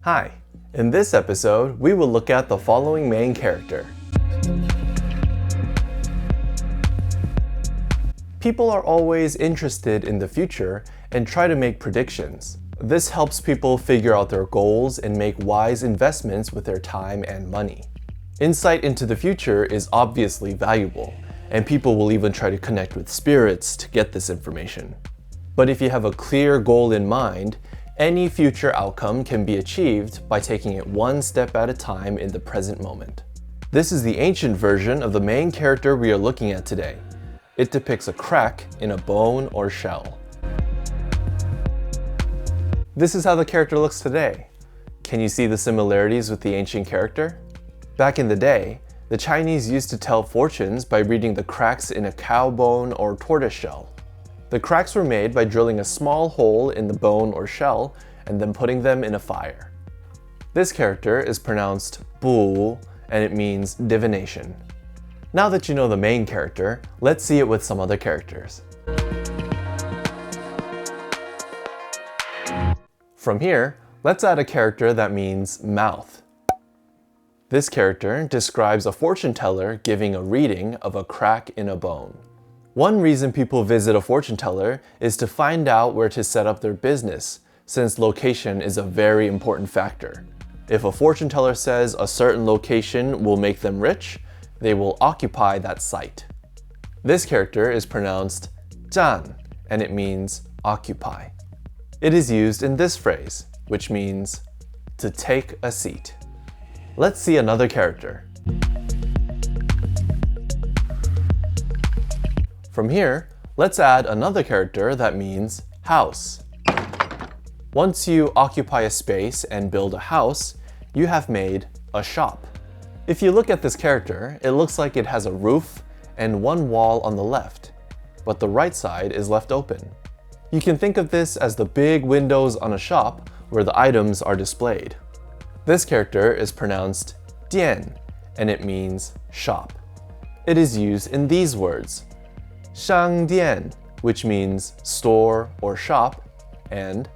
Hi, in this episode, we will look at the following main character. People are always interested in the future and try to make predictions. This helps people figure out their goals and make wise investments with their time and money. Insight into the future is obviously valuable, and people will even try to connect with spirits to get this information. But if you have a clear goal in mind, any future outcome can be achieved by taking it one step at a time in the present moment. This is the ancient version of the main character we are looking at today. It depicts a crack in a bone or shell. This is how the character looks today. Can you see the similarities with the ancient character? Back in the day, the Chinese used to tell fortunes by reading the cracks in a cow bone or tortoise shell. The cracks were made by drilling a small hole in the bone or shell and then putting them in a fire. This character is pronounced bu, and it means divination. Now that you know the main character, let's see it with some other characters. From here, let's add a character that means mouth. This character describes a fortune teller giving a reading of a crack in a bone. One reason people visit a fortune teller is to find out where to set up their business, since location is a very important factor. If a fortune teller says a certain location will make them rich, they will occupy that site. This character is pronounced zhàn, and it means occupy. It is used in this phrase, which means to take a seat. Let's see another character. From here, let's add another character that means house. Once you occupy a space and build a house, you have made a shop. If you look at this character, it looks like it has a roof and one wall on the left, but the right side is left open. You can think of this as the big windows on a shop where the items are displayed. This character is pronounced dian, and it means shop. It is used in these words: shang dian, which means store or shop, and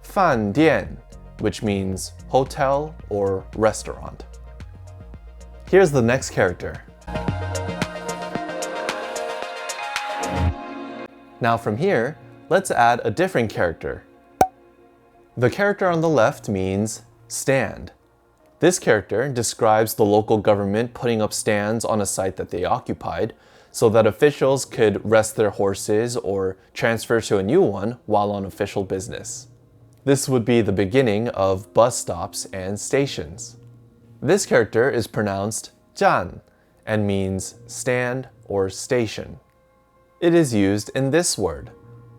fan dian, which means hotel or restaurant. Here's the next character. Now from here, let's add a different character. The character on the left means stand. This character describes the local government putting up stands on a site that they occupied, so that officials could rest their horses or transfer to a new one while on official business. This would be the beginning of bus stops and stations. This character is pronounced zhàn and means stand or station. It is used in this word,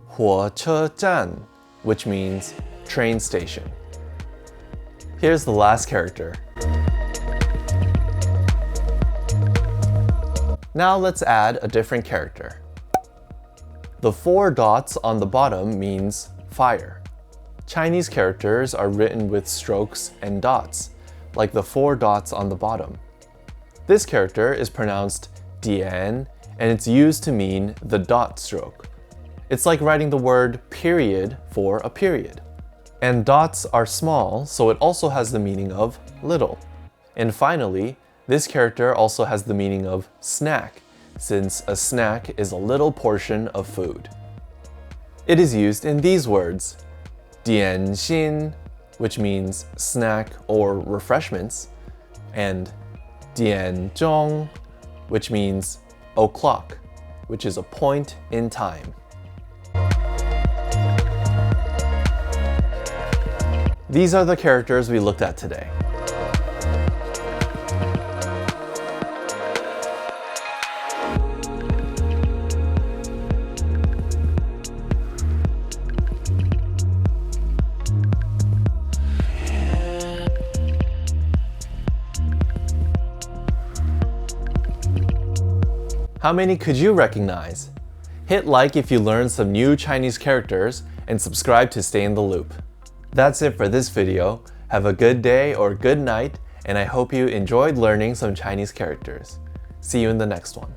火车站, which means train station. Here's the last character. Now let's add a different character. The 4 dots on the bottom means fire. Chinese characters are written with strokes and dots, like the 4 dots on the bottom. This character is pronounced dian, and it's used to mean the dot stroke. It's like writing the word period for a period. And dots are small, so it also has the meaning of little. And finally, this character also has the meaning of snack, since a snack is a little portion of food. It is used in these words: dian xin, which means snack or refreshments, and dian zhong, which means o'clock, which is a point in time. These are the characters we looked at today. How many could you recognize? Hit like if you learned some new Chinese characters and subscribe to stay in the loop. That's it for this video. Have a good day or good night, and I hope you enjoyed learning some Chinese characters. See you in the next one.